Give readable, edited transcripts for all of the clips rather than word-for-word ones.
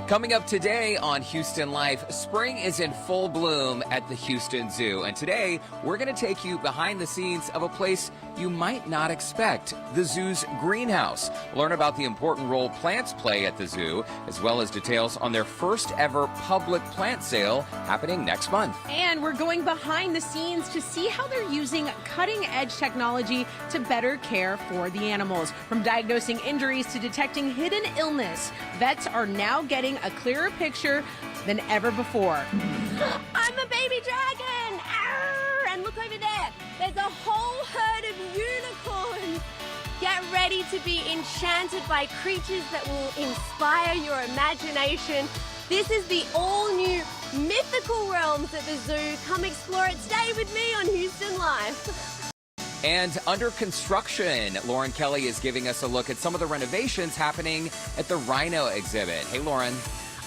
Coming up today on Houston Life, spring is in full bloom at the Houston Zoo. And today, we're going to take you behind the scenes of a place you might not expect, the zoo's greenhouse. Learn about the important role plants play at the zoo, as well as details on their first ever public plant sale happening next month. And we're going behind the scenes to see how they're using cutting-edge technology to better care for the animals. From diagnosing injuries to detecting hidden illness, vets are now getting a clearer picture than ever before. I'm a baby dragon! Arr! And look over there. There's a whole herd of unicorns. Get ready to be enchanted by creatures that will inspire your imagination. This is the all-new mythical realms at the zoo. Come explore it. Stay with me on Houston Life. And under construction, Lauren Kelly is giving us a look at some of the renovations happening at the Rhino exhibit. Hey, Lauren.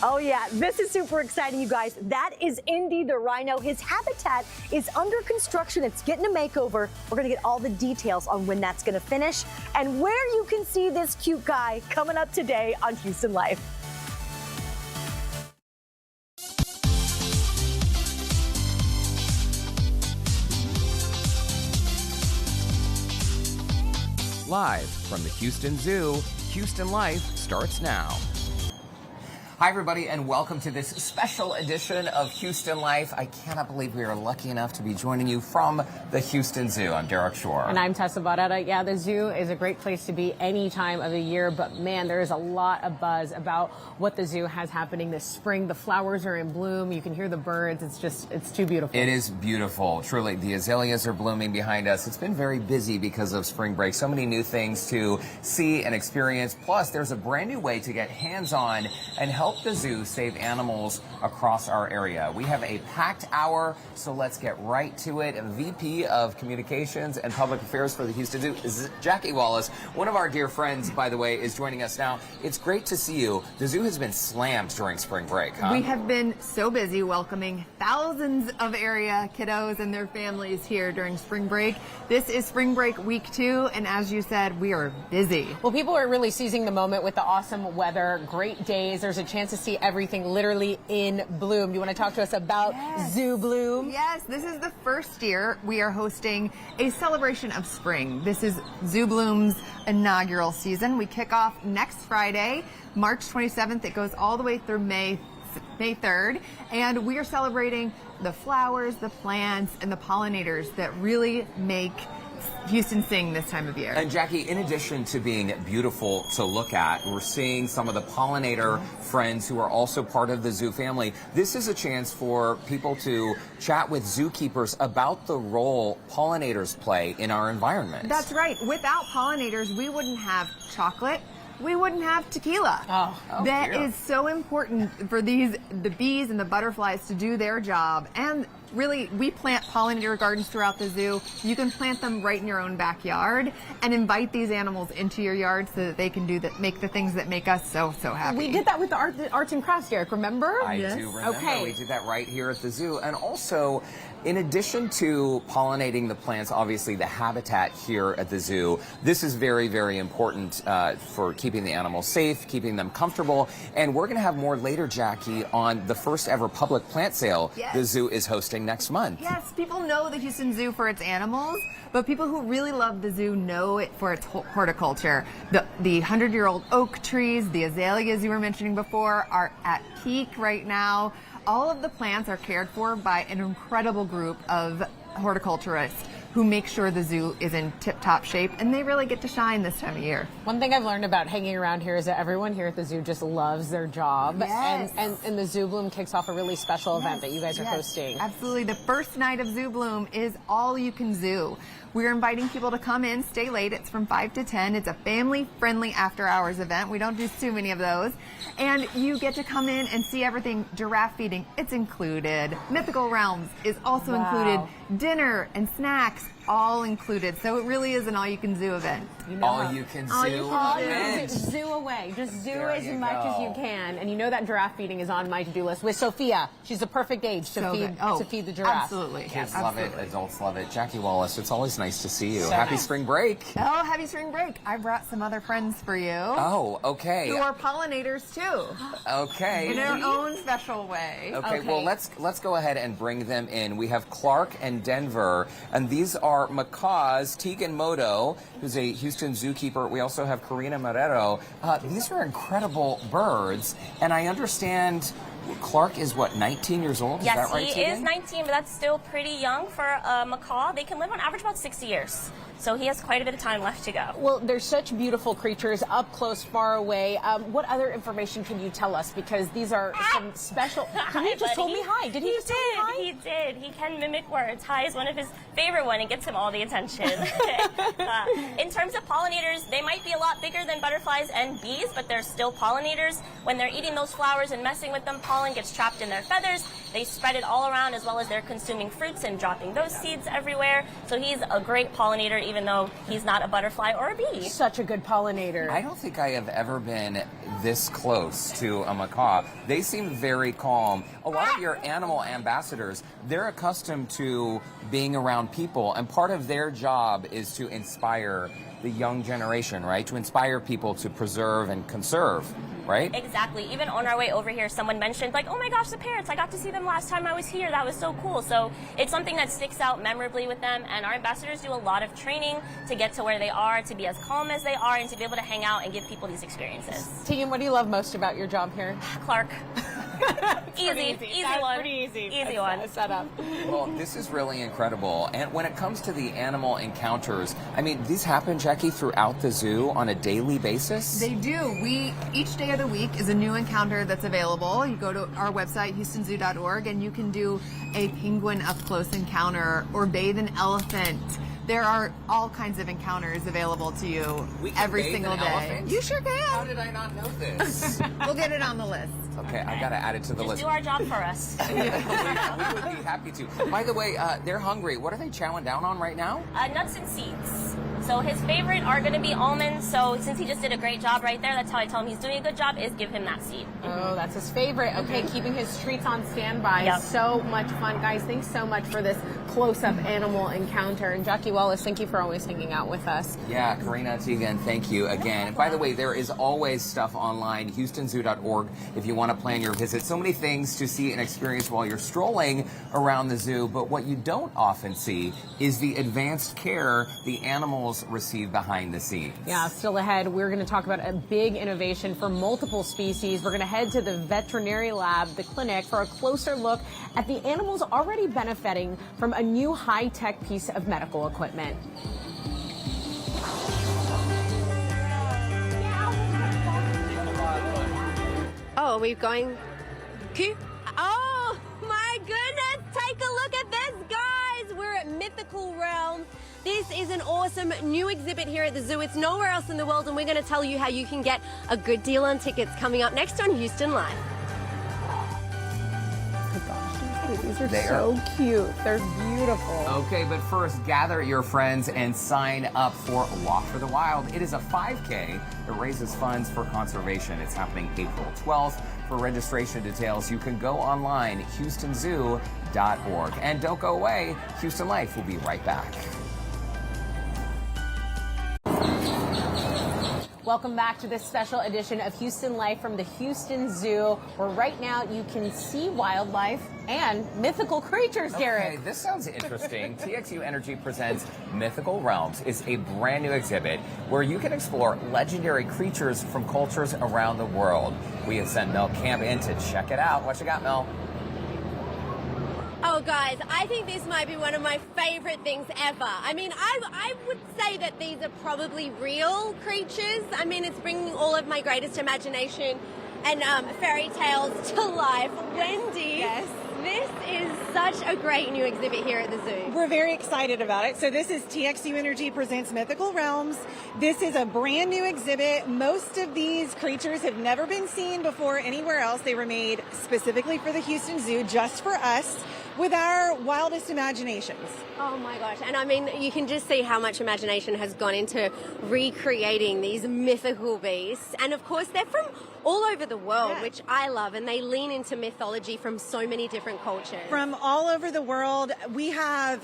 Oh yeah, this is super exciting, you guys. That is Indy the rhino. His habitat is under construction. It's getting a makeover. We're gonna get all the details on when that's gonna finish and where you can see this cute guy coming up today on Houston Life. Live from the Houston Zoo, Houston Life starts now. Hi, everybody, and welcome to this special edition of Houston Life. I cannot believe we are lucky enough to be joining you from the Houston Zoo. I'm Derek Shore. And I'm Tessa Barrera. Yeah, the zoo is a great place to be any time of the year, but man, there is a lot of buzz about what the zoo has happening this spring. The flowers are in bloom. You can hear the birds. It's too beautiful. It is beautiful. Truly, the azaleas are blooming behind us. It's been very busy because of spring break. So many new things to see and experience. Plus, there's a brand new way to get hands-on and help the zoo save animals across our area. We have a packed hour, so let's get right to it. VP of Communications and Public Affairs for the Houston Zoo is Jackie Wallace. One of our dear friends, by the way, is joining us now. It's great to see you. The zoo has been slammed during spring break, huh? We have been so busy welcoming thousands of area kiddos and their families here during spring break. This is spring break week 2, and as you said, we are busy. Well, people are really seizing the moment with the awesome weather, great days. There's a chance to see everything literally in bloom. You want to talk to us about Zoo Bloom? Yes, this is the first year we are hosting a celebration of spring. This is Zoo Bloom's inaugural season. We kick off next Friday, March 27th. It goes all the way through May 3rd, and we are celebrating the flowers, the plants, and the pollinators that really make Houston sing this time of year. And Jackie, in addition to being beautiful to look at, we're seeing some of the pollinator friends who are also part of the zoo family. This is a chance for people to chat with zookeepers about the role pollinators play in our environment. That's right. Without pollinators, we wouldn't have chocolate. We wouldn't have tequila. That is so important for the bees and the butterflies to do their job. And really, we plant pollinator gardens throughout the zoo. You can plant them right in your own backyard and invite these animals into your yard so that they can make the things that make us so happy. We did that with the arts and crafts, Derek, remember? I do remember. Okay. We did that right here at the zoo. And also, in addition to pollinating the plants, obviously the habitat here at the zoo, this is very, very important for keeping the animals safe, keeping them comfortable. And we're going to have more later, Jackie, on the first ever public plant sale the zoo is hosting next month. Yes, people know the Houston Zoo for its animals, but people who really love the zoo know it for its horticulture. The 100-year-old oak trees, the azaleas you were mentioning before, are at peak right now. All of the plants are cared for by an incredible group of horticulturists who make sure the zoo is in tip-top shape, and they really get to shine this time of year. One thing I've learned about hanging around here is that everyone here at the zoo just loves their job. Yes. And the Zoo Bloom kicks off a really special event that you guys are hosting. Absolutely. The first night of Zoo Bloom is all you can zoo. We're inviting people to come in, stay late. It's from 5 to 10. It's a family-friendly after-hours event. We don't do too many of those. And you get to come in and see everything. Giraffe feeding, it's included. Mythical Realms is also included. Dinner and snacks, all included. So it really is an all-you-can-zoo event. All you can zoo event. Zoo away. Just zoo There as you much as go. you can. And you know that giraffe feeding is on my to-do list with Sophia. She's the perfect age to, So feed, good. Oh, to feed the giraffe. absolutely. Kids Yes, love it, absolutely. adults love it. Jackie Wallace, it's always nice to see you. So Happy nice. spring break. Oh, happy spring break. I brought some other friends for you. Oh, okay. Who are pollinators too, Okay. in their own special way. Okay, well, let's go ahead and bring them in. We have Clark and Denver, and these are macaws. Tegan Moto, who's a Houston zookeeper. We also have Karina Marrero. These are incredible birds, and I understand Clark is, what, 19 years old? Yes, is that right, he Tegan? is 19, but that's still pretty young for a macaw. They can live on average about 60 years. So he has quite a bit of time left to go. Well, they're such beautiful creatures, up close, far away. What other information can you tell us? Because these are some special. He just told me hi. Did he just tell me hi? He did. He can mimic words. Hi is one of his favorite one. It gets him all the attention. In terms of pollinators, they might be a lot bigger than butterflies and bees, but they're still pollinators. When they're eating those flowers and messing with them, pollen gets trapped in their feathers. They spread it all around, as well as they're consuming fruits and dropping those seeds everywhere. So he's a great pollinator, even though he's not a butterfly or a bee. Such a good pollinator. I don't think I have ever been this close to a macaw. They seem very calm. A lot of your animal ambassadors, they're accustomed to being around people, and part of their job is to inspire the young generation, right? To inspire people to preserve and conserve, right? Exactly. Even on our way over here, someone mentioned, like, oh my gosh, the parrots, I got to see them last time I was here. That was so cool. So it's something that sticks out memorably with them. And our ambassadors do a lot of training to get to where they are, to be as calm as they are, and to be able to hang out and give people these experiences. Tegan, what do you love most about your job here? Clark. Easy Easy one. Pretty easy. Easy one. Setup. Well, this is really incredible. And when it comes to the animal encounters, I mean, these happen, Jackie, throughout the zoo on a daily basis? They do. Each day of the week is a new encounter that's available. You go to our website, houstonzoo.org, and you can do a penguin up close encounter or bathe an elephant. There are all kinds of encounters available to you We can every bathe single an day. elephant? You sure How can. did I not know this? We'll get it on the list. Okay, I gotta add it to the Just list. do our job for us. we would be happy to. By the way, they're hungry. What are they chowing down on right now? Nuts and seeds. So his favorite are going to be almonds. So since he just did a great job right there, that's how I tell him he's doing a good job, is give him that seed. Oh, that's his favorite. Okay, keeping his treats on standby. Yep. So much fun, guys. Thanks so much for this close-up animal encounter. And Jackie Wallace, thank you for always hanging out with us. Yeah, Karina, Tegan, thank you again. And by the way, there is always stuff online, houstonzoo.org, if you want to plan your visit. So many things to see and experience while you're strolling around the zoo, but what you don't often see is the advanced care the animals receive behind the scenes. Yeah, still ahead, we're going to talk about a big innovation for multiple species. We're going to head to the veterinary lab, the clinic, for a closer look at the animals already benefiting from a new high-tech piece of medical equipment. Oh, are we going? Oh my goodness! Take a look at this, guys! We're at Mythical Realm. This is an awesome new exhibit here at the zoo. It's nowhere else in the world, and we're going to tell you how you can get a good deal on tickets coming up next on Houston Live. These are They so cute. They're beautiful. Okay, but first, gather your friends and sign up for Walk for the Wild. It is a 5K that raises funds for conservation. It's happening April 12th. For registration details, you can go online, houstonzoo.org. And don't go away. Houston Life will be right back. Welcome back to this special edition of Houston Life from the Houston Zoo, where right now you can see wildlife and mythical creatures, Garrett. Okay, this sounds interesting. TXU Energy presents Mythical Realms. It's a brand new exhibit where you can explore legendary creatures from cultures around the world. We have sent Mel Camp in to check it out. What you got, Mel? Oh, guys, I think this might be one of my favorite things ever. I mean, I would say that these are probably real creatures. I mean, it's bringing all of my greatest imagination and fairy tales to life. Wendy, Yes. this is such a great new exhibit here at the zoo. We're very excited about it. So this is TXU Energy Presents Mythical Realms. This is a brand new exhibit. Most of these creatures have never been seen before anywhere else. They were made specifically for the Houston Zoo, just for us, with our wildest imaginations. Oh my gosh. And I mean, you can just see how much imagination has gone into recreating these mythical beasts. And of course, they're from all over the world, Yeah. which I love. And they lean into mythology from so many different cultures. From all over the world, we have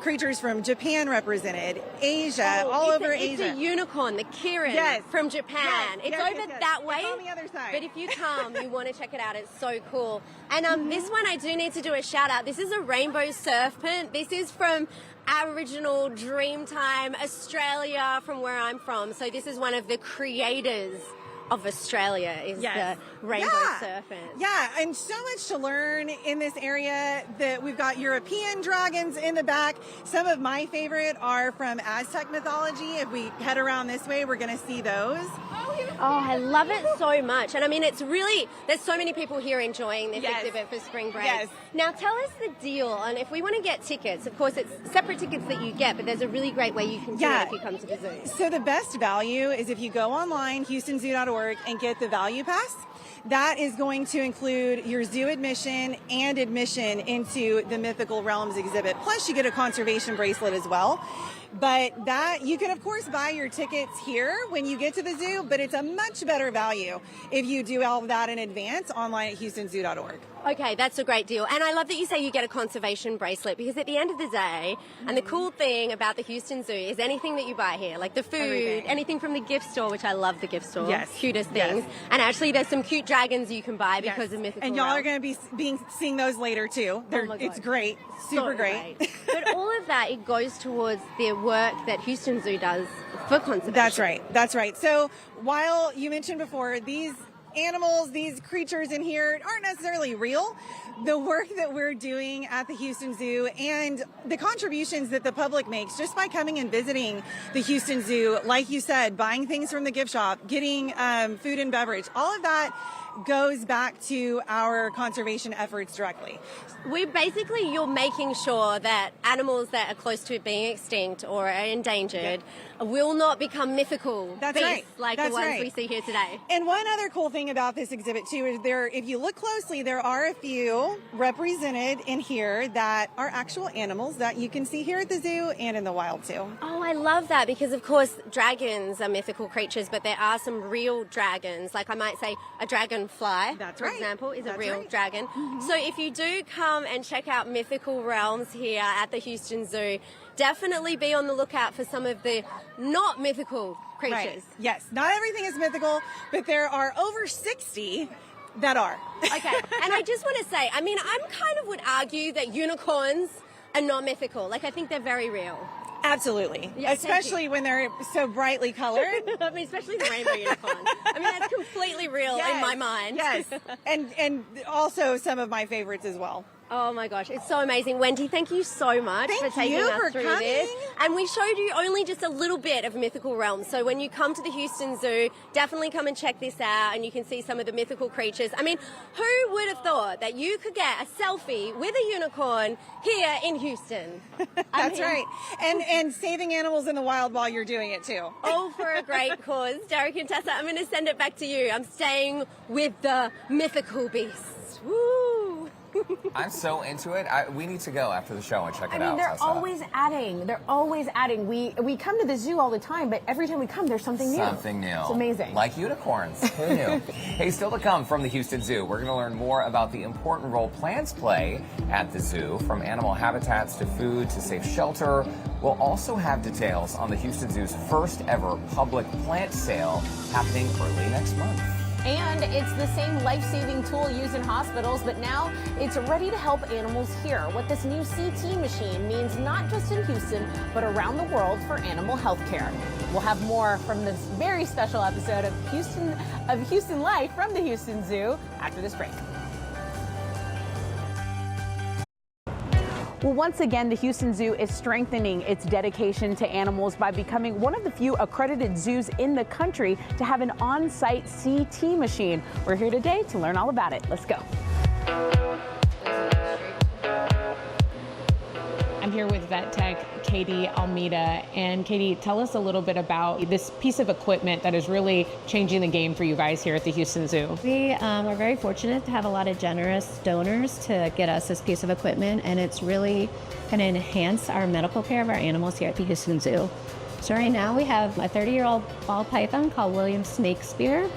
creatures from Japan represented, Asia, Oh, all it's over It's Asia. a unicorn, the Kirin Yes. from Japan. Yes, It's yes, over yes, yes. that way. It's on the other side. But if you come, you want to check it out. It's so cool. And this one, I do need to do a shout out. This is a rainbow serpent. This is from Aboriginal Dreamtime, Australia, from where I'm from. So this is one of the creators of Australia, is Yes. the rainbow Yeah. serpent. Yeah, and so much to learn in this area. That we've got European dragons in the back. Some of my favorite are from Aztec mythology. If we head around this way, we're going to see those. Oh, I love it so much. And I mean, it's really, there's so many people here enjoying this Yes. exhibit for spring break. Yes. Now, tell us the deal on if we want to get tickets. Of course, it's separate tickets that you get, but there's a really great way you can do Yeah. it if you come to the zoo. So the best value is if you go online, houstonzoo.org, and get the value pass. That is going to include your zoo admission and admission into the Mythical Realms exhibit. Plus, you get a conservation bracelet as well. But that you can, of course, buy your tickets here when you get to the zoo, but it's a much better value if you do all of that in advance online at houstonzoo.org. Okay, that's a great deal. And I love that you say you get a conservation bracelet, because at the end of the day, and the cool thing about the Houston Zoo is anything that you buy here, like the food, Everything. anything from the gift store, which I love the gift store. Yes. Cutest Yes. things. And actually, there's some cute dragons you can buy because of Mythical And y'all are Realms. going to be seeing those later too. my God. It's great, super So great. But all of that, it goes towards the work that Houston Zoo does for conservation. That's right. That's right. So while you mentioned before, these animals, these creatures in here aren't necessarily real, the work that we're doing at the Houston Zoo and the contributions that the public makes just by coming and visiting the Houston Zoo, like you said, buying things from the gift shop, getting food and beverage, all of that goes back to our conservation efforts directly. You're making sure that animals that are close to being extinct or are endangered will not become mythical That's beasts right. like That's the ones right. we see here today. And one other cool thing about this exhibit too is if you look closely, there are a few represented in here that are actual animals that you can see here at the zoo and in the wild too. Oh, I love that, because of course dragons are mythical creatures, but there are some real dragons. Like I might say a dragonfly, That's for right. example, is a That's real right. dragon. So if you do come and check out Mythical Realms here at the Houston Zoo, definitely be on the lookout for some of the not mythical creatures. Right. Yes, not everything is mythical, but there are over 60 that are. Okay, and I just want to say, I mean, I'm kind of would argue that unicorns are not mythical. Like, I think they're very real. Absolutely. Yeah, thank Especially when they're so brightly colored. I mean, especially the rainbow unicorn. I mean, that's completely real in my mind. Yes. And also some of my favorites as well. Oh my gosh, it's so amazing. Wendy, thank you so much Thank for taking you us for through coming. this. And we showed you only just a little bit of Mythical Realms. So when you come to the Houston Zoo, definitely come and check this out and you can see some of the mythical creatures. I mean, who would have thought that you could get a selfie with a unicorn here in Houston? That's right. And saving animals in the wild while you're doing it too. All for a great cause. Derek and Tessa, I'm going to send it back to you. I'm staying with the mythical beasts. Woo! I'm so into it. We need to go after the show and check it I out. mean, they're Tessa. always adding. They're always adding. We come to the zoo all the time, but every time we come, there's something new. Something new. It's amazing. Like unicorns. Who knew? Hey, still to come from the Houston Zoo, we're going to learn more about the important role plants play at the zoo, from animal habitats to food to safe shelter. We'll also have details on the Houston Zoo's first ever public plant sale happening early next month. And it's the same life-saving tool used in hospitals, but now it's ready to help animals here. What this new CT machine means not just in Houston, but around the world for animal health care. We'll have more from this very special episode of Houston Life from the Houston Zoo after this break. Well, once again, the Houston Zoo is strengthening its dedication to animals by becoming one of the few accredited zoos in the country to have an on-site CT machine. We're here today to learn all about it. Let's go. I'm here with vet tech Katie Almeida. And Katie, tell us a little bit about this piece of equipment that is really changing the game for you guys here at the Houston Zoo. We are very fortunate to have a lot of generous donors to get us this piece of equipment, and it's really going to enhance our medical care of our animals here at the Houston Zoo. So right now we have a 30-year-old ball python called William Snakespeare,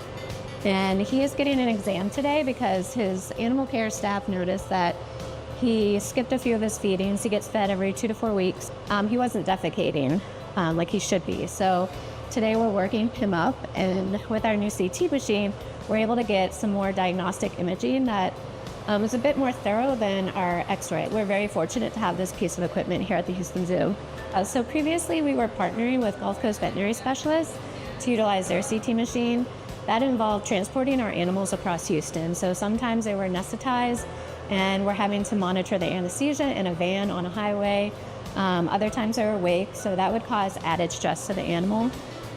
and he is getting an exam today because his animal care staff noticed that he skipped a few of his feedings. He gets fed every 2 to 4 weeks. He wasn't defecating like he should be. So today we're working him up, and with our new CT machine, we're able to get some more diagnostic imaging that is a bit more thorough than our x-ray. We're very fortunate to have this piece of equipment here at the Houston Zoo. So previously we were partnering with Gulf Coast Veterinary Specialists to utilize their CT machine. That involved transporting our animals across Houston. So sometimes they were anesthetized, and we're having to monitor the anesthesia in a van on a highway. Other times they were awake, so that would cause added stress to the animal.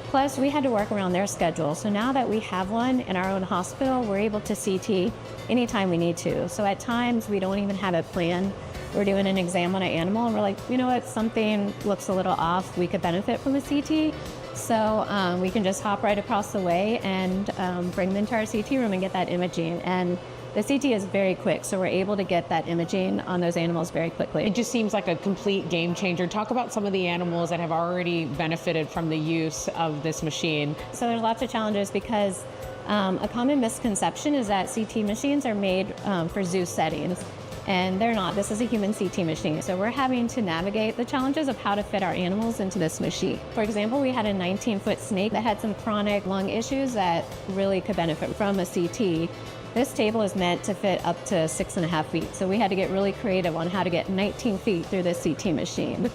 Plus, we had to work around their schedule. So now that we have one in our own hospital, we're able to CT anytime we need to. So at times, we don't even have it planned. We're doing an exam on an animal, and we're like, you know what, something looks a little off. We could benefit from a CT. So we can just hop right across the way and bring them into our CT room and get that imaging. And the CT is very quick, so we're able to get that imaging on those animals very quickly. It just seems like a complete game changer. Talk about some of the animals that have already benefited from the use of this machine. So there's lots of challenges because a common misconception is that CT machines are made for zoo settings, and they're not. This is a human CT machine. So we're having to navigate the challenges of how to fit our animals into this machine. For example, we had a 19-foot snake that had some chronic lung issues that really could benefit from a CT. This table is meant to fit up to 6.5 feet, so we had to get really creative on how to get 19 feet through this CT machine.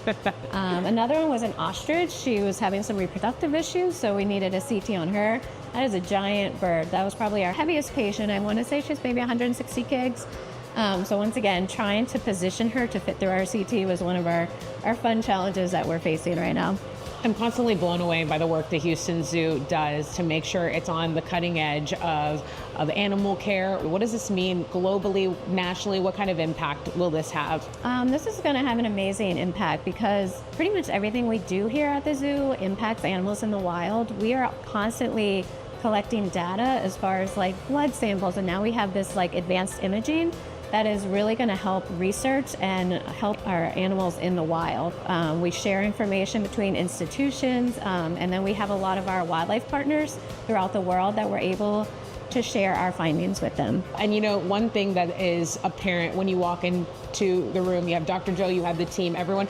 Another one was an ostrich. She was having some reproductive issues, so we needed a CT on her. That is a giant bird. That was probably our heaviest patient. I want to say she's maybe 160 kgs. So once again, trying to position her to fit through our CT was one of our fun challenges that we're facing right now. I'm constantly blown away by the work the Houston Zoo does to make sure it's on the cutting edge of animal care. What does this mean globally, nationally? What kind of impact will this have? This is going to have an amazing impact because pretty much everything we do here at the zoo impacts animals in the wild. We are constantly collecting data as far as like blood samples, and now we have this like advanced imaging that is really going to help research and help our animals in the wild. We share information between institutions, and then we have a lot of our wildlife partners throughout the world that we're able to share our findings with them. And you know, one thing that is apparent when you walk into the room, you have Dr. Joe, you have the team, everyone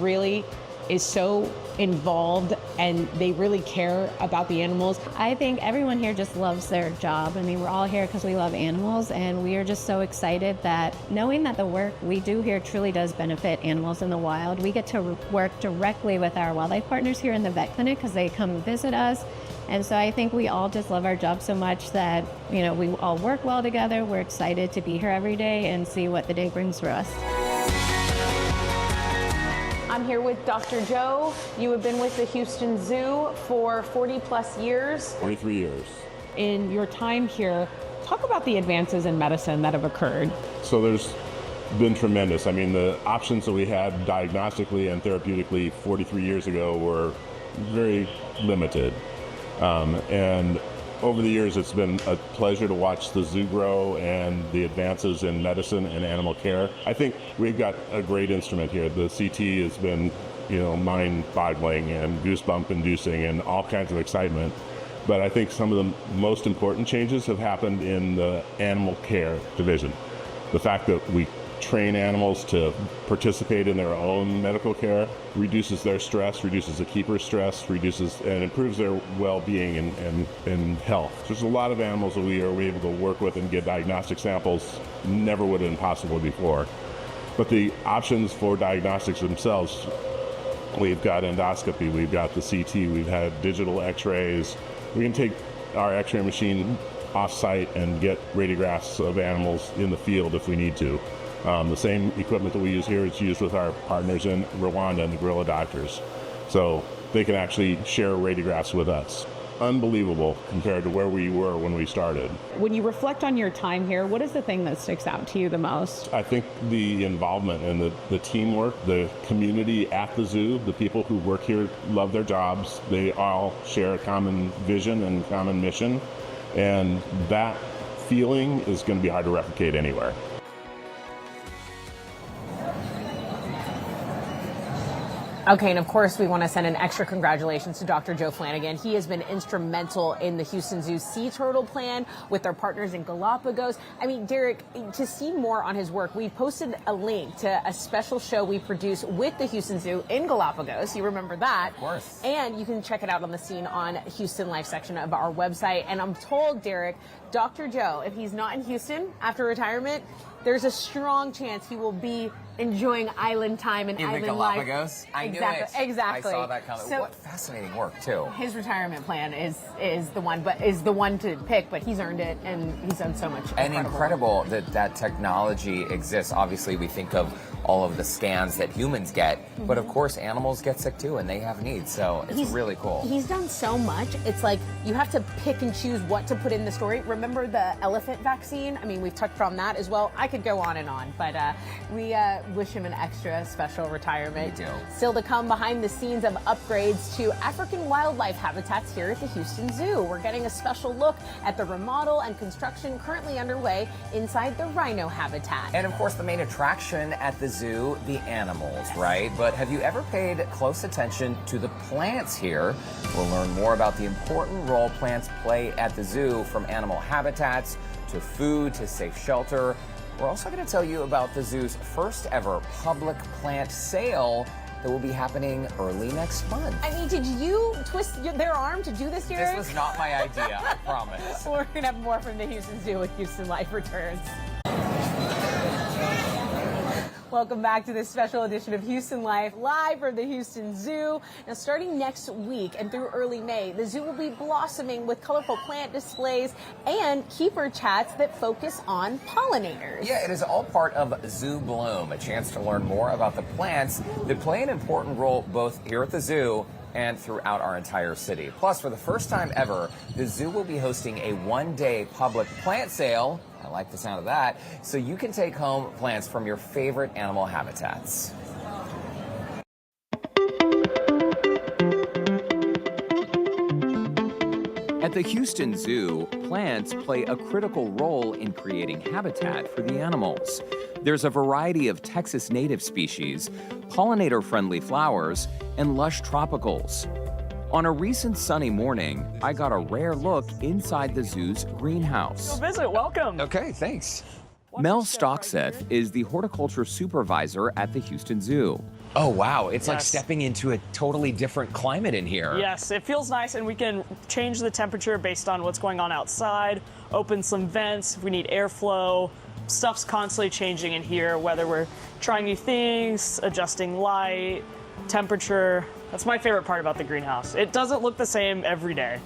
really is so involved and they really care about the animals. I think everyone here just loves their job. I mean, we're all here because we love animals, and we are just so excited that knowing that the work we do here truly does benefit animals in the wild. We get to work directly with our wildlife partners here in the vet clinic because they come visit us. And so I think we all just love our job so much that, you know, we all work well together. We're excited to be here every day and see what the day brings for us. I'm here with Dr. Joe. You have been with the Houston Zoo for 40 plus years. 23 years. In your time here, talk about the advances in medicine that have occurred. So there's been tremendous. I mean, the options that we had diagnostically and therapeutically 43 years ago were very limited. And over the years, it's been a pleasure to watch the zoo grow and the advances in medicine and animal care. I think we've got a great instrument here. The CT has been, mind-boggling and goosebump-inducing and all kinds of excitement. But I think some of the most important changes have happened in the animal care division. The fact that we train animals to participate in their own medical care reduces their stress, reduces the keeper's stress, and improves their well-being and health. There's a lot of animals that we are able to work with and get diagnostic samples never would have been possible before. But the options for diagnostics themselves, we've got endoscopy, we've got the CT, we've had digital x-rays. We can take our x-ray machine off-site and get radiographs of animals in the field if we need to. The same equipment that we use here is used with our partners in Rwanda and the gorilla doctors. So they can actually share radiographs with us. Unbelievable compared to where we were when we started. When you reflect on your time here, what is the thing that sticks out to you the most? I think the involvement and the teamwork, the community at the zoo, the people who work here love their jobs. They all share a common vision and common mission. And that feeling is going to be hard to replicate anywhere. Okay, and of course, we want to send an extra congratulations to Dr. Joe Flanagan. He has been instrumental in the Houston Zoo Sea Turtle Plan with their partners in Galapagos. I mean, Derek, to see more on his work, we posted a link to a special show we produced with the Houston Zoo in Galapagos. You remember that? Of course. And you can check it out on the Scene on Houston Life section of our website. And I'm told, Derek, Dr. Joe, if he's not in Houston after retirement, there's a strong chance he will be enjoying island time and island Galapagos? life. I knew exactly, it. Exactly. I saw that coming. So what fascinating work too. his retirement plan is the one to pick, but he's earned it and he's done so much. And incredible that technology exists. Obviously, we think of all of the scans that humans get, but of course animals get sick too and they have needs. So it's really cool. He's done so much. It's like you have to pick and choose what to put in the story. Remember the elephant vaccine? I mean, we've touched on that as well. I could go on and on, but we wish him an extra special retirement. We do. Still to come, behind the scenes of upgrades to African wildlife habitats here at the Houston Zoo. We're getting a special look at the remodel and construction currently underway inside the rhino habitat. And of course, the main attraction at the zoo, the animals, right? But have you ever paid close attention to the plants here? We'll learn more about the important role plants play at the zoo, from animal habitats to food to safe shelter. We're also going to tell you about the zoo's first ever public plant sale that will be happening early next month. I mean, did you twist their arm to do this, Derek? This was not my idea, I promise. We're going to have more from the Houston Zoo when Houston Life returns. Welcome back to this special edition of Houston Life, live from the Houston Zoo. Now, starting next week and through early May, the zoo will be blossoming with colorful plant displays and keeper chats that focus on pollinators. Yeah, it is all part of Zoo Bloom, a chance to learn more about the plants that play an important role both here at the zoo and throughout our entire city. Plus, for the first time ever, the zoo will be hosting a one-day public plant sale. I like the sound of that. So you can take home plants from your favorite animal habitats. At the Houston Zoo, plants play a critical role in creating habitat for the animals. There's a variety of Texas native species, pollinator-friendly flowers, and lush tropicals. On a recent sunny morning, I got a rare look inside the zoo's greenhouse. Visit, welcome. Okay, thanks. Mel Stockseth is the horticulture supervisor at the Houston Zoo. Oh, wow. It's like stepping into a totally different climate in here. Yes, it feels nice, and we can change the temperature based on what's going on outside, open some vents if we need airflow. Stuff's constantly changing in here, whether we're trying new things, adjusting light, temperature. That's my favorite part about the greenhouse. It doesn't look the same every day.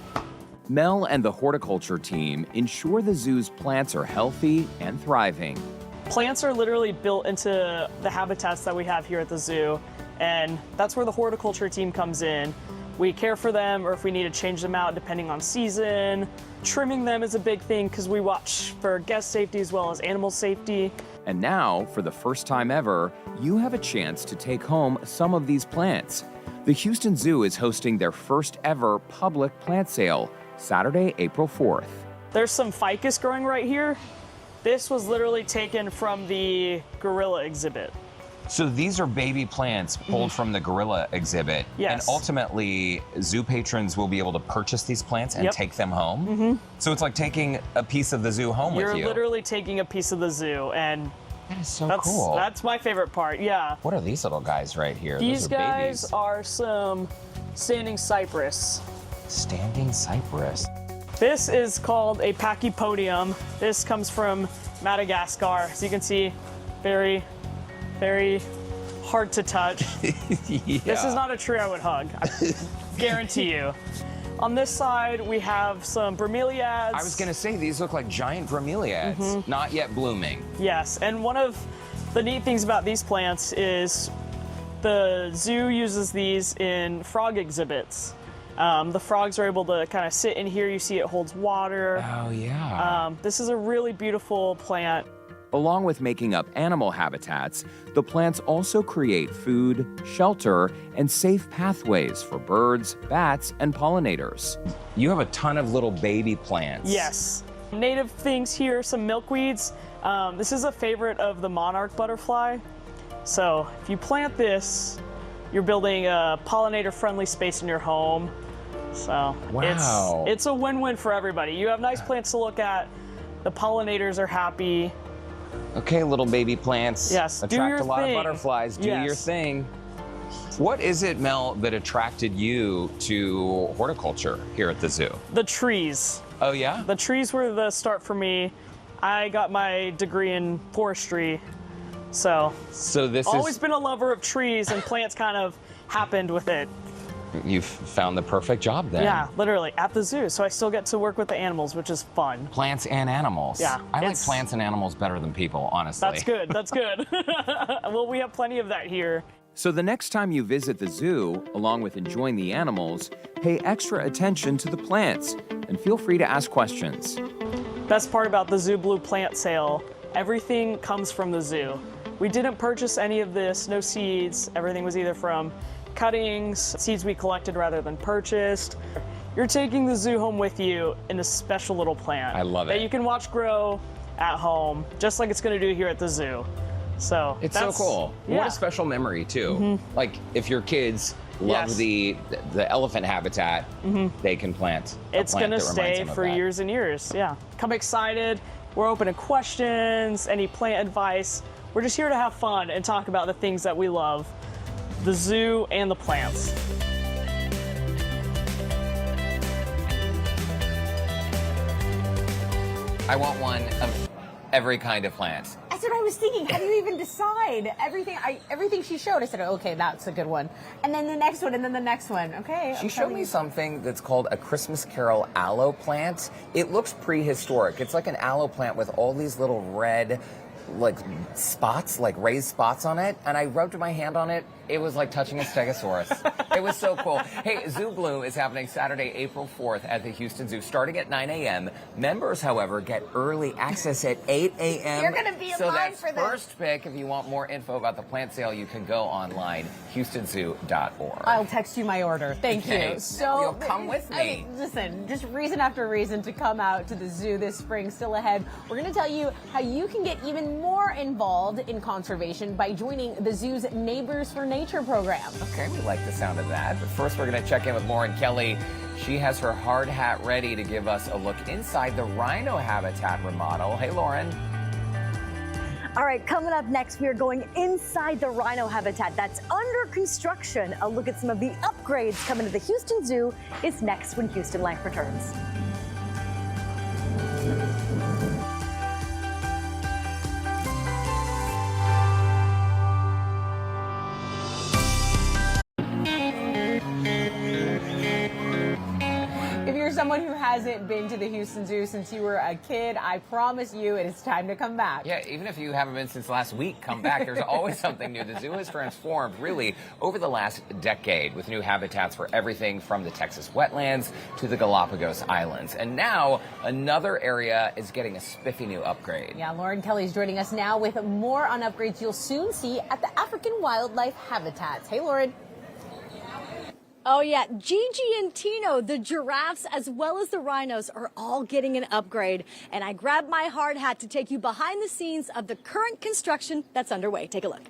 Mel and the horticulture team ensure the zoo's plants are healthy and thriving. Plants are literally built into the habitats that we have here at the zoo, and that's where the horticulture team comes in. We care for them, or if we need to change them out depending on season. Trimming them is a big thing because we watch for guest safety as well as animal safety. And now, for the first time ever, you have a chance to take home some of these plants. The Houston Zoo is hosting their first ever public plant sale, Saturday, April 4th. There's some ficus growing right here. This was literally taken from the gorilla exhibit. So these are baby plants pulled from the gorilla exhibit. Yes. And ultimately, zoo patrons will be able to purchase these plants and take them home. So it's like taking a piece of the zoo home with you. You're literally taking a piece of the zoo, and that is so cool. That's my favorite part, yeah. What are these little guys right here? These Those are guys babies. are some standing cypress. Standing cypress. This is called a pachypodium. This comes from Madagascar. As you can see, very, very hard to touch. Yeah. This is not a tree I would hug, I guarantee you. On this side, we have some bromeliads. I was going to say, these look like giant bromeliads, not yet blooming. Yes, and one of The neat things about these plants is the zoo uses these in frog exhibits. The frogs are able to kind of sit in here. You see it holds water. Oh, yeah. This is a really beautiful plant. Along with making up animal habitats, the plants also create food, shelter, and safe pathways for birds, bats, and pollinators. You have a ton of little baby plants. Yes. Native things here, some milkweeds. This is a favorite of the monarch butterfly. So if you plant this, you're building a pollinator-friendly space in your home. So wow. It's a win-win for everybody. You have nice plants to look at. The pollinators are happy. Okay, little baby plants. Yes, do attract your a lot thing. of butterflies. Do your thing. What is it, Mel, that attracted you to horticulture here at the zoo? The trees. Oh, yeah? The trees were the start for me. I got my degree in forestry. So this always been a lover of trees, and plants kind of happened with it. You've found the perfect job then. Yeah, literally, at the zoo. So I still get to work with the animals, which is fun. Plants and animals. Yeah. I like plants and animals better than people, honestly. That's good, that's good. Well, we have plenty of that here. So the next time you visit the zoo, along with enjoying the animals, pay extra attention to the plants and feel free to ask questions. Best part about the Zoo Blue plant sale, everything comes from the zoo. We didn't purchase any of this, no seeds. Everything was either from cuttings, seeds we collected rather than purchased. You're taking the zoo home with you in a special little plant. I love it. That you can watch grow at home, just like it's gonna do here at the zoo. So It's so cool. Yeah. What a special memory too. Like if your kids love the elephant habitat, they can plant a It's plant gonna that reminds stay them of for that. years and years. Yeah. Come excited. We're open to questions, any plant advice. We're just here to have fun and talk about the things that we love, the zoo and the plants. I want one of every kind of plant. That's what I was thinking. How do you even decide? Everything she showed, I said, okay, that's a good one. And then the next one, and then the next one. Okay. She showed me something that's called a Christmas Carol aloe plant. It looks prehistoric. It's like an aloe plant with all these little red spots, like raised spots on it. And I rubbed my hand on it. It was like touching a stegosaurus. It was so cool. Hey, Zoo Blue is happening Saturday, April 4th at the Houston Zoo, starting at 9 a.m. Members, however, get early access at 8 a.m. You're going to be in line for this. First pick. If you want more info about the plant sale, you can go online, houstonzoo.org. I'll text you my order. Thank Okay. you. So You'll come with me. I mean, listen, just reason after reason to come out to the zoo this spring still ahead. We're going to tell you how you can get even more involved in conservation by joining the zoo's Neighbors for Nature program. Okay, we like the sound of that. But first, we're going to check in with Lauren Kelly. She has her hard hat ready to give us a look inside the rhino habitat remodel. Hey, Lauren. All right, coming up next, we are going inside the rhino habitat that's under construction. A look at some of the upgrades coming to the Houston Zoo is next when Houston Life returns. If you're someone who hasn't been to the Houston Zoo since you were a kid, I promise you it is time to come back. Yeah, even if you haven't been since last week, come back. There's always something new. The zoo has transformed really over the last decade with new habitats for everything from the Texas wetlands to the Galapagos Islands. And now another area is getting a spiffy new upgrade. Yeah, Lauren Kelly's joining us now with more on upgrades you'll soon see at the African wildlife habitats. Hey, Lauren. Oh yeah, Gigi and Tino, the giraffes as well as the rhinos are all getting an upgrade. And I grabbed my hard hat to take you behind the scenes of the current construction that's underway. Take a look.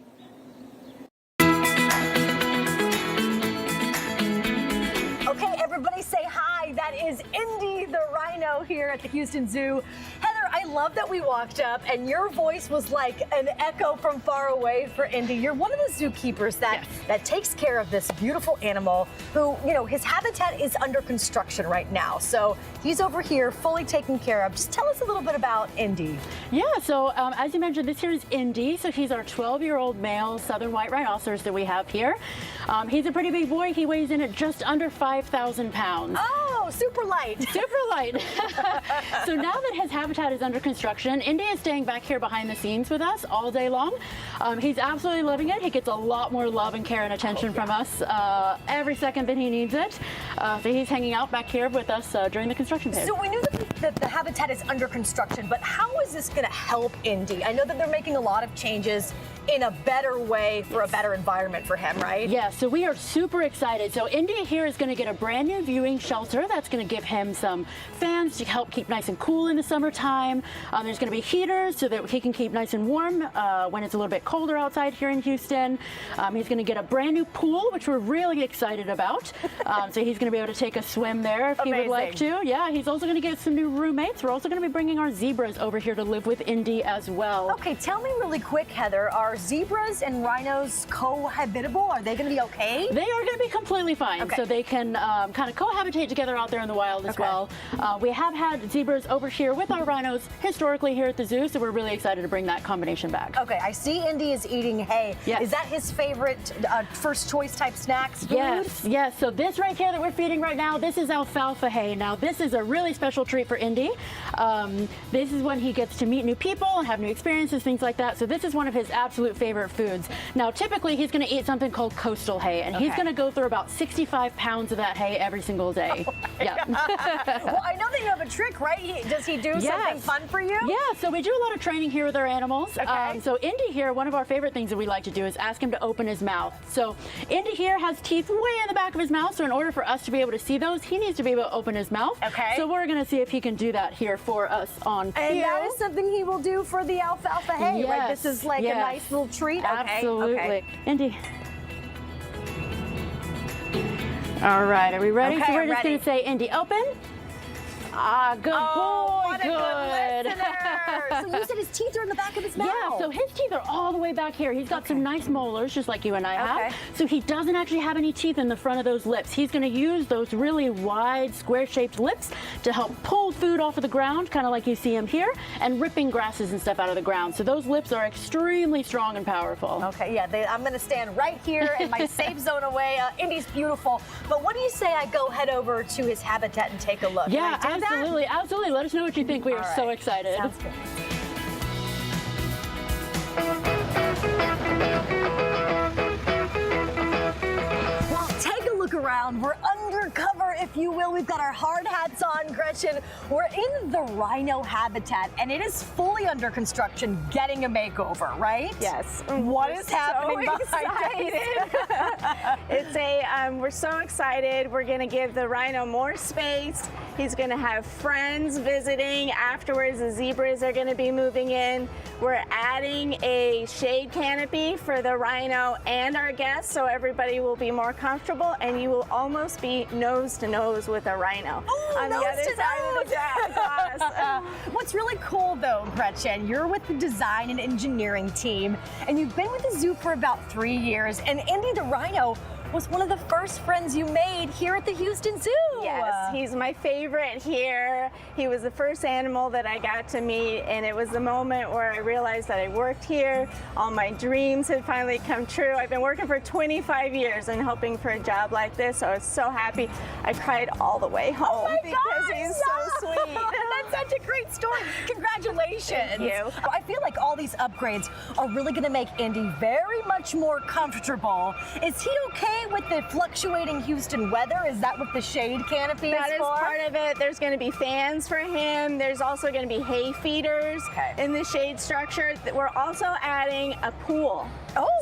Okay, everybody say hi. That is Indy the rhino here at the Houston Zoo. Heather, I love that we walked up and your voice was like an echo from far away for Indy. You're one of the zookeepers that takes care of this beautiful animal who, you know, his habitat is under construction right now. So he's over here fully taken care of. Just tell us a little bit about Indy. Yeah, so as you mentioned, this here is Indy. So he's our 12-year-old male southern white rhinoceros that we have here. He's a pretty big boy. He weighs in at just under 5,000 pounds. Oh! Oh, super light. Super light. So now that his habitat is under construction, Indy is staying back here behind the scenes with us all day long. He's absolutely loving it. He gets a lot more love and care and attention from us every second that he needs it. So he's hanging out back here with us during the construction phase. So we knew that the habitat is under construction, but how is this going to help Indy? I know that they're making a lot of changes in a better way for a better environment for him, right? Yeah, so we are super excited. So Indy here is going to get a brand new viewing shelter that's going to give him some fans to help keep nice and cool in the summertime. There's going to be heaters so that he can keep nice and warm when it's a little bit colder outside here in Houston. He's going to get a brand new pool, which we're really excited about. So he's going to be able to take a swim there if he would like to. Yeah, he's also going to get some new roommates. We're also going to be bringing our zebras over here to live with Indy as well. Okay, tell me really quick, Heather, are zebras and rhinos cohabitable? Are they going to be okay? They are going to be completely fine. Okay. So they can kind of cohabitate together out there in the wild as well. We have had zebras over here with our rhinos historically here at the zoo, so we're really excited to bring that combination back. Okay, I see Indy is eating hay. Yes. Is that his favorite first choice type snacks food? Yes. So this right here that we're feeding right now, this is alfalfa hay. Now this is a really special treat for Indy. This is when he gets to meet new people and have new experiences, things like that. So this is one of his absolute favorite foods. Now typically he's going to eat something called coastal hay, and he's going to go through about 65 pounds of that hay every single day. Well, I know that you have a trick, right? Does he do something fun for you? Yeah, so we do a lot of training here with our animals. So Indy here, one of our favorite things that we like to do is ask him to open his mouth. So Indy here has teeth way in the back of his mouth, so in order for us to be able to see those, he needs to be able to open his mouth. So we're going to see if he can do that here for us on cue. And that is something he will do for the alfalfa hay, right? This is like a nice little treat. Absolutely. Indy. All right, are we ready? So we're just going to say, Indy, open. Ah, good boy. What a good listener. So you said his teeth are in the back of his mouth. Yeah, so his teeth are all the way back here. He's got some nice molars, just like you and I have. So he doesn't actually have any teeth in the front of those lips. He's going to use those really wide, square-shaped lips to help pull food off of the ground, kind of like you see him here, and ripping grasses and stuff out of the ground. So those lips are extremely strong and powerful. Okay, yeah, I'm going to stand right here in my safe zone away. Indy's beautiful. But what do you say I go head over to his habitat and take a look? Yeah, absolutely. Absolutely. Let us know what you think. We are so excited. Sounds good. Well, take a look around. We're undercover, if you will. We've got our hard hats on, Gretchen. We're in the rhino habitat, and it is fully under construction, getting a makeover, right? Yes. What is happening behind us? We're so excited. We're going to give the rhino more space. He's going to have friends visiting. Afterwards, the zebras are going to be moving in. We're adding a shade canopy for the rhino and our guests, so everybody will be more comfortable, and you will almost be nose to nose with a rhino on the other side of the glass. What's really cool, though, Gretchen, you're with the design and engineering team, and you've been with the zoo for about 3 years, and Indy the rhino was one of the first friends you made here at the Houston Zoo. Yes, he's my favorite here. He was the first animal that I got to meet, and it was the moment where I realized that I worked here. All my dreams had finally come true. I've been working for 25 years and hoping for a job like this, so I was so happy. I cried all the way home because he's so sweet. That's such a great story. Congratulations. Thank you. I feel like all these upgrades are really going to make Indy very much more comfortable. Is he okay with the fluctuating Houston weather? Is that what the shade canopy That is for? part of it. There's going to be fans for him. There's also going to be hay feeders in the shade structure. We're also adding a pool.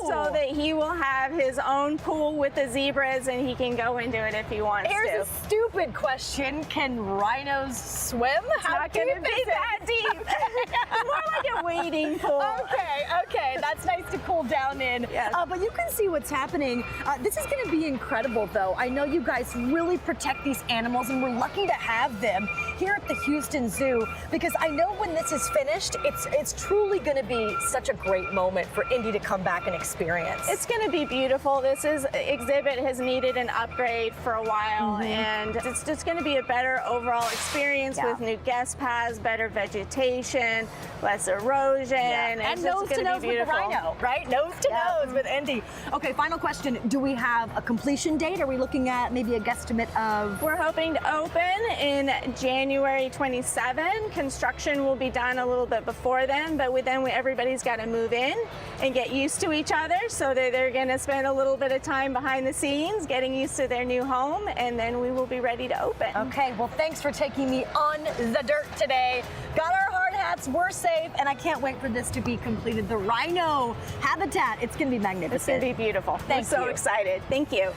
So that he will have his own pool with the zebras, and he can go into it if he wants to. Here's a stupid question. Can rhinos swim? It's not going to be that deep. It's more like a wading pool. Okay. That's nice to cool down in. Yes. But you can see what's happening. This is going to be incredible, though. I know you guys really protect these animals, and we're lucky to have them here at the Houston Zoo, because I know when this is finished, it's truly going to be such a great moment for Indy to come back and experience. It's going to be beautiful. This exhibit has needed an upgrade for a while, and it's just going to be a better overall experience with new guest paths, better vegetation, less erosion. And nose to nose with the beautiful. rhino, right? Nose to nose with Indy. Okay, final question. Do we have a completion date? Are we looking at maybe a guesstimate of? We're hoping to open in January 27. Construction will be done a little bit before then, but everybody's got to move in and get used to each other, so that they're going to spend a little bit of time behind the scenes getting used to their new home, and then we will be ready to open. Okay, well, thanks for taking me on the dirt today. Got our hard hats, we're safe, and I can't wait for this to be completed. The rhino habitat, it's going to be magnificent. It's going to be beautiful. Thank you. I'm so excited. Thank you.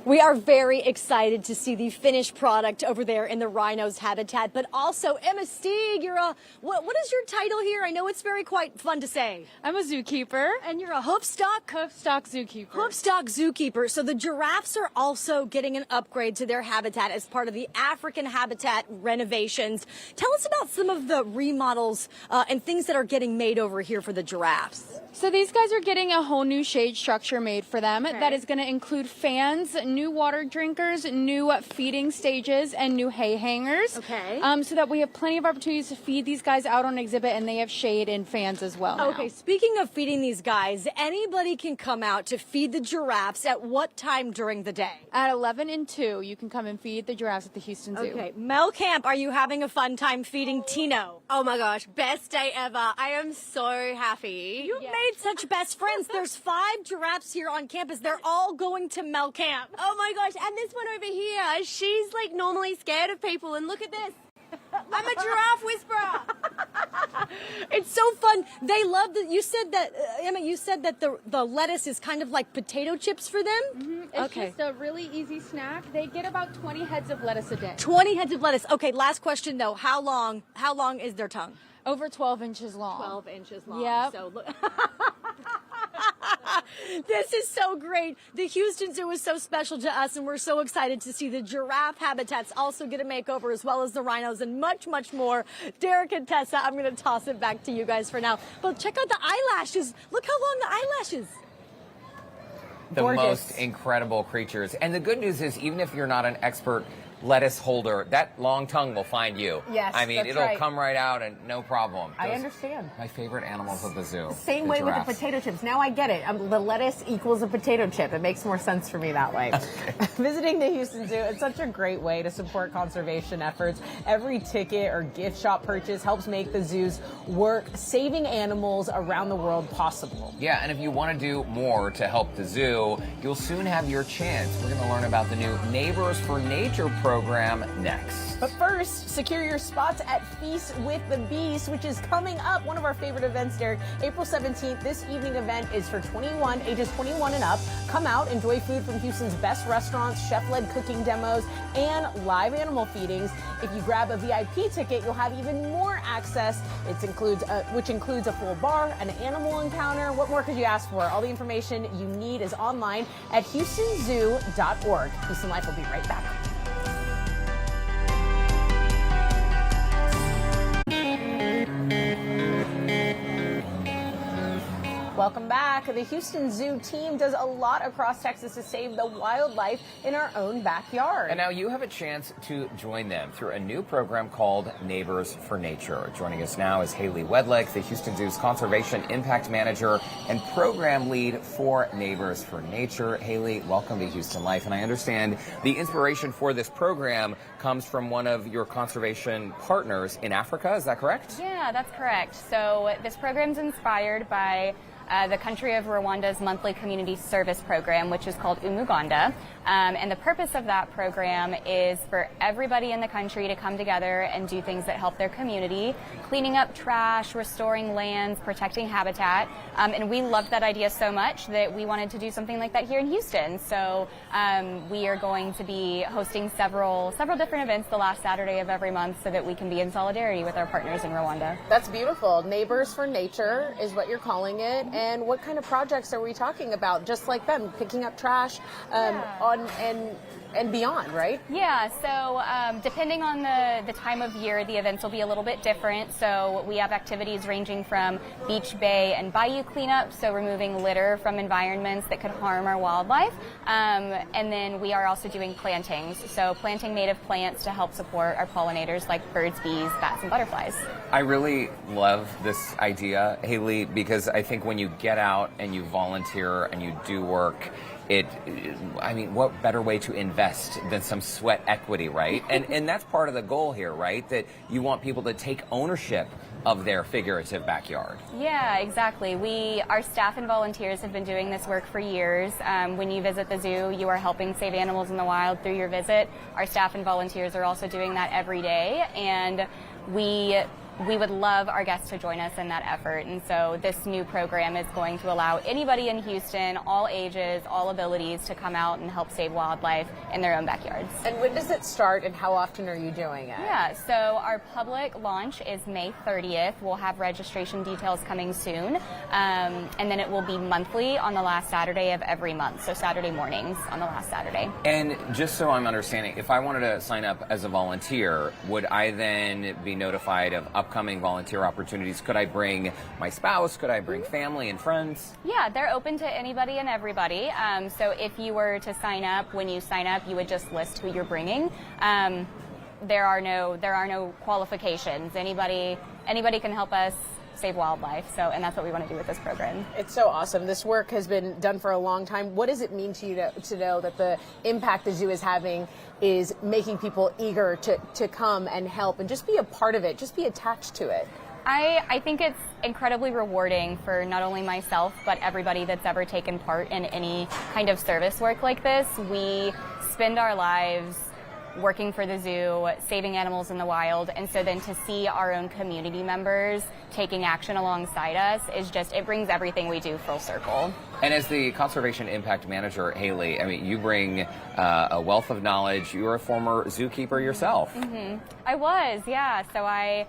We are very excited to see the finished product over there in the rhino's habitat, but also Emma Stieg, you're a, what is your title here? I know it's quite fun to say. I'm a zookeeper. And you're a hoofstock zookeeper. Hoofstock zookeeper. So the giraffes are also getting an upgrade to their habitat as part of the African habitat renovations. Tell us about some of the remodels and things that are getting made over here for the giraffes. So these guys are getting a whole new shade structure made for them that is going to include fans, new water drinkers, new feeding stages, and new hay hangers. Okay. So that we have plenty of opportunities to feed these guys out on exhibit, and they have shade and fans as well. Okay, speaking of feeding these guys, anybody can come out to feed the giraffes at what time during the day? At 11 and 2, you can come and feed the giraffes at the Houston Zoo. Okay, Mel Camp, are you having a fun time feeding Tino? Oh my gosh, best day ever. I am so happy. You've made such best friends. There's 5 giraffes here on campus. They're all going to Mel Camp. Oh my gosh, and this one over here, she's like normally scared of people, and look at this. I'm a giraffe whisperer. It's so fun. They love that. You said that, Emma, you said that the lettuce is kind of like potato chips for them? Mm-hmm. It's just a really easy snack. They get about 20 heads of lettuce a day. 20 heads of lettuce. Okay, last question though. How long is their tongue? Over 12 inches long. 12 inches long. Yep. So look. This is so great. The Houston Zoo is so special to us, and we're so excited to see the giraffe habitats also get a makeover, as well as the rhinos and much, much more. Derek and Tessa, I'm going to toss it back to you guys for now. But check out the eyelashes. Look how long the eyelashes. The Gorgeous. most incredible creatures. And the good news is, even if you're not an expert lettuce holder, that long tongue will find you. Yes, I mean, that's it'll right. come right out and no problem. I Those- understand. My favorite animals of the zoo. Same way with the giraffes. potato chips. Now I get it. The lettuce equals a potato chip. It makes more sense for me that way. Visiting the Houston Zoo, it's such a great way to support conservation efforts. Every ticket or gift shop purchase helps make the zoo's work saving animals around the world possible. Yeah, and if you want to do more to help the zoo, you'll soon have your chance. We're going to learn about the new Neighbors for Nature program next. But first, secure your spots at Feast with the Beast, which is coming up. One of our favorite events, Derek. April 17th, this evening event is for ages 21 and up. Come out, enjoy food from Houston's best restaurants, chef-led cooking demos, and live animal feedings. If you grab a VIP ticket, you'll have even more access. Which includes a full bar, an animal encounter. What more could you ask for? All the information you need is online at houstonzoo.org. Houston Life will be right back. Welcome back. The Houston Zoo team does a lot across Texas to save the wildlife in our own backyard. And now you have a chance to join them through a new program called Neighbors for Nature. Joining us now is Haley Wedlick, the Houston Zoo's Conservation Impact Manager and Program Lead for Neighbors for Nature. Haley, welcome to Houston Life. And I understand the inspiration for this program comes from one of your conservation partners in Africa. Is that correct? Yeah, that's correct. So this program's inspired by the country of Rwanda's monthly community service program, which is called Umuganda. And the purpose of that program is for everybody in the country to come together and do things that help their community, cleaning up trash, restoring lands, protecting habitat. And we loved that idea so much that we wanted to do something like that here in Houston. So we are going to be hosting several different events the last Saturday of every month so that we can be in solidarity with our partners in Rwanda. That's beautiful. Neighbors for Nature is what you're calling it. And what kind of projects are we talking about? Just like them, picking up trash and and beyond, right? Yeah, so depending on the time of year, the events will be a little bit different. So we have activities ranging from beach, bay, and bayou cleanup, so removing litter from environments that could harm our wildlife. And then we are also doing plantings, so planting native plants to help support our pollinators like birds, bees, bats, and butterflies. I really love this idea, Haley, because I think when you get out and you volunteer and you do work, I mean, what better way to invest than some sweat equity, right? And that's part of the goal here, right? That you want people to take ownership of their figurative backyard. Yeah, exactly. Our staff and volunteers have been doing this work for years. When you visit the zoo, you are helping save animals in the wild through your visit. Our staff and volunteers are also doing that every day, and we would love our guests to join us in that effort. And so this new program is going to allow anybody in Houston, all ages, all abilities, to come out and help save wildlife in their own backyards. And when does it start, and how often are you doing it? Yeah, so our public launch is May 30th. We'll have registration details coming soon. And then it will be monthly on the last Saturday of every month. So Saturday mornings on the last Saturday. And just so I'm understanding, if I wanted to sign up as a volunteer, would I then be notified of upcoming volunteer opportunities? Could I bring my spouse? Could I bring family and friends? Yeah, they're open to anybody and everybody. So if you were to sign up, when you sign up, you would just list who you're bringing. There are no qualifications. Anybody can help us save wildlife. And that's what we want to do with this program. It's so awesome. This work has been done for a long time. What does it mean to you to know that the impact the zoo is having is making people eager to come and help and just be a part of it, just be attached to it? I think it's incredibly rewarding for not only myself, but everybody that's ever taken part in any kind of service work like this. We spend our lives working for the zoo, saving animals in the wild, and so then to see our own community members taking action alongside us it brings everything we do full circle. And as the Conservation Impact Manager, Haley, I mean, you bring a wealth of knowledge. You were a former zookeeper yourself. Mm-hmm. I was, yeah. So I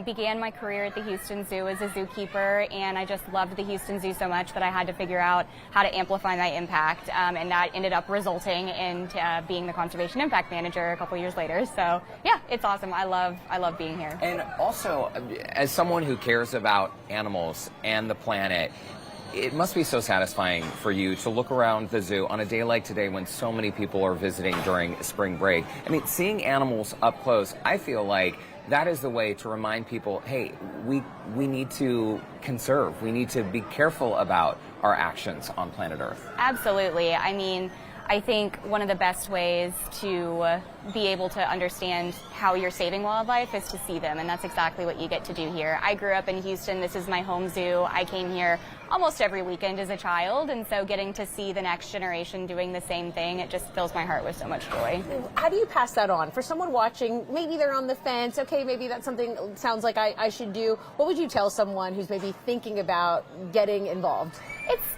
began my career at the Houston Zoo as a zookeeper, and I just loved the Houston Zoo so much that I had to figure out how to amplify my impact, and that ended up resulting in being the Conservation Impact Manager a couple years later. So yeah, it's awesome. I love being here. And also, as someone who cares about animals and the planet, it must be so satisfying for you to look around the zoo on a day like today when so many people are visiting during spring break. I mean, seeing animals up close, I feel like that is the way to remind people, hey, we need to conserve. We need to be careful about our actions on planet Earth. Absolutely. I mean, I think one of the best ways to be able to understand how you're saving wildlife is to see them, and that's exactly what you get to do here. I grew up in Houston. This is my home zoo. I came here almost every weekend as a child, and so getting to see the next generation doing the same thing, it just fills my heart with so much joy. How do you pass that on? For someone watching, maybe they're on the fence, okay, maybe that's something sounds like I should do. What would you tell someone who's maybe thinking about getting involved?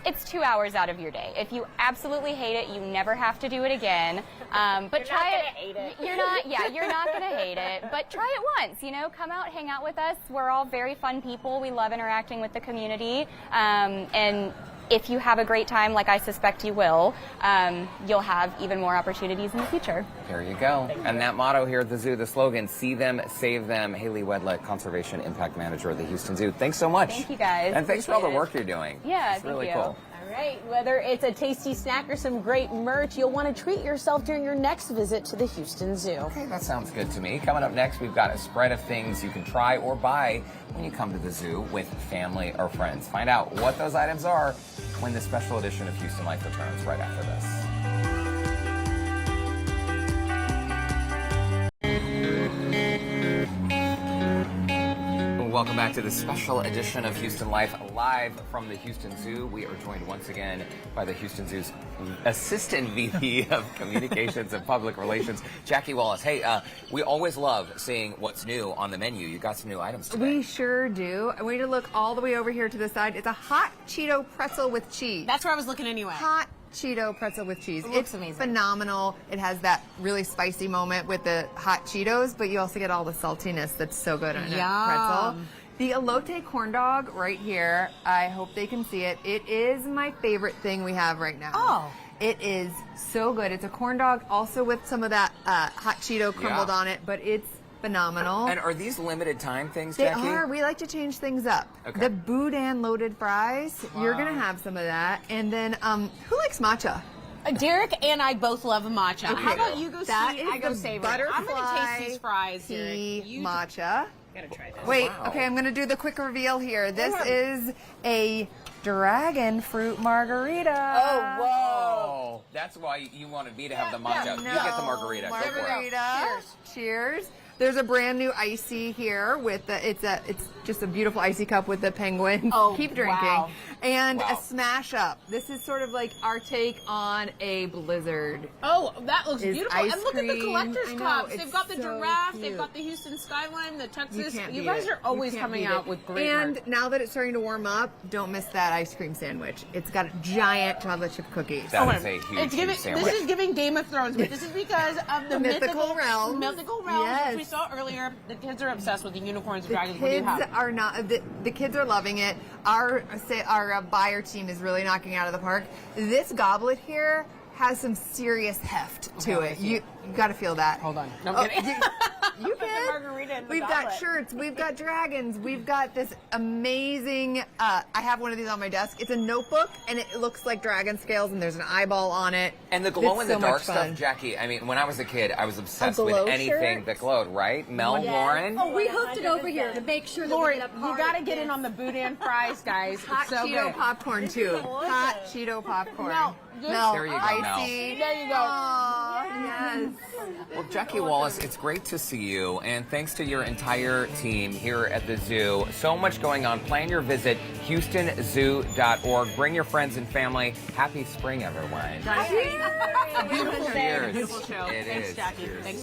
It's 2 hours out of your day. If you absolutely hate it, you never have to do it again. But try it. You're not going to hate it. But try it once. Come out, hang out with us. We're all very fun people. We love interacting with the community. And if you have a great time, like I suspect you will, you'll have even more opportunities in the future. There you go. And that motto here at the zoo, the slogan, see them, save them. Haley Wedlett, Conservation Impact Manager at the Houston Zoo. Thanks so much. Thank you, guys. And thanks for all the work you're doing. Yeah, it's really thank you. cool. All right, whether it's a tasty snack or some great merch, you'll want to treat yourself during your next visit to the Houston Zoo. Okay, that sounds good to me. Coming up next, we've got a spread of things you can try or buy when you come to the zoo with family or friends. Find out what those items are when the special edition of Houston Life returns right after this. Welcome back to the special edition of Houston Life, live from the Houston Zoo. We are joined once again by the Houston Zoo's Assistant VP of Communications and Public Relations, Jackie Wallace. Hey, we always love seeing what's new on the menu. You got some new items today. We sure do. I want you to look all the way over here to the side. It's a hot Cheeto pretzel with cheese. That's where I was looking anyway. Hot Cheeto pretzel with cheese. It's amazing. Phenomenal. It has that really spicy moment with the hot Cheetos, but you also get all the saltiness that's so good on a pretzel. The elote corn dog right here, I hope they can see it. It is my favorite thing we have right now. Oh. It is so good. It's a corn dog, also with some of that hot Cheeto crumbled on it, but it's phenomenal. And are these limited time things, They Jackie? are. We like to change things up. Okay. The boudin loaded fries, you're going to have some of that. And then, who likes matcha? Derek and I both love matcha. Okay. How about you go That sweet, is I go the savory. I'm going to butterfly taste these fries here. tea matcha. Gotta try this. Wait, Wow. okay, I'm going to do the quick reveal here. This is a dragon fruit margarita. Oh, whoa. Oh, that's why you wanted me to have the matcha. You get the margarita. Go for it. Margarita. Cheers. There's a brand new icy here with the, it's just a beautiful icy cup with the penguin. Oh, Keep drinking. wow. And Wow. a smash up. This is sort of like our take on a blizzard. Oh, that looks Is beautiful. ice And look at the cream. collector's I know, cups. it's They've got the so giraffe, cute. they've got the Houston skyline, the Texas. can't You beat guys it. are always You can't coming beat out it. with great And merch. now that it's starting to warm up, don't miss that ice cream sandwich. It's got giant chocolate chip cookies. That is a huge, It's giving, huge sandwich. this is giving Game of Thrones, but this is because of the Mythical realms. Mythical realms, Yes. which we saw earlier. The kids are obsessed with the unicorns and The dragons. What do you kids have? are not. The kids are loving it. Our buyer team is really knocking it out of the park. This goblet here has some serious heft to it. You got to feel that. Hold on. No, I'm kidding. You can. margarita in the We've got goblet. shirts. We've got dragons. We've got this amazing. I have one of these on my desk. It's a notebook, and it looks like dragon scales, and there's an eyeball on it. And the It's glow-in-the-dark so much fun. stuff, Jackie, I mean, when I was a kid, I was obsessed with glow anything shirt? that glowed, right? Mel Lauren? Oh, we hooked it over here to make sure that Lori, we get a you part got to of get this. in on the boudin fries, guys. Hot It's so Cheeto good. popcorn too. Hot Cheeto popcorn. Mel, There you go, icy. Mel. There you go. Aw, yes. Well, Jackie Wallace, it's great to see you, and thanks to your entire team here at the zoo. So much going on. Plan your visit, HoustonZoo.org. Bring your friends and family. Happy spring, everyone. Beautiful day and a Cheers. beautiful show. It Thanks, is. Jackie. Cheers. Thanks.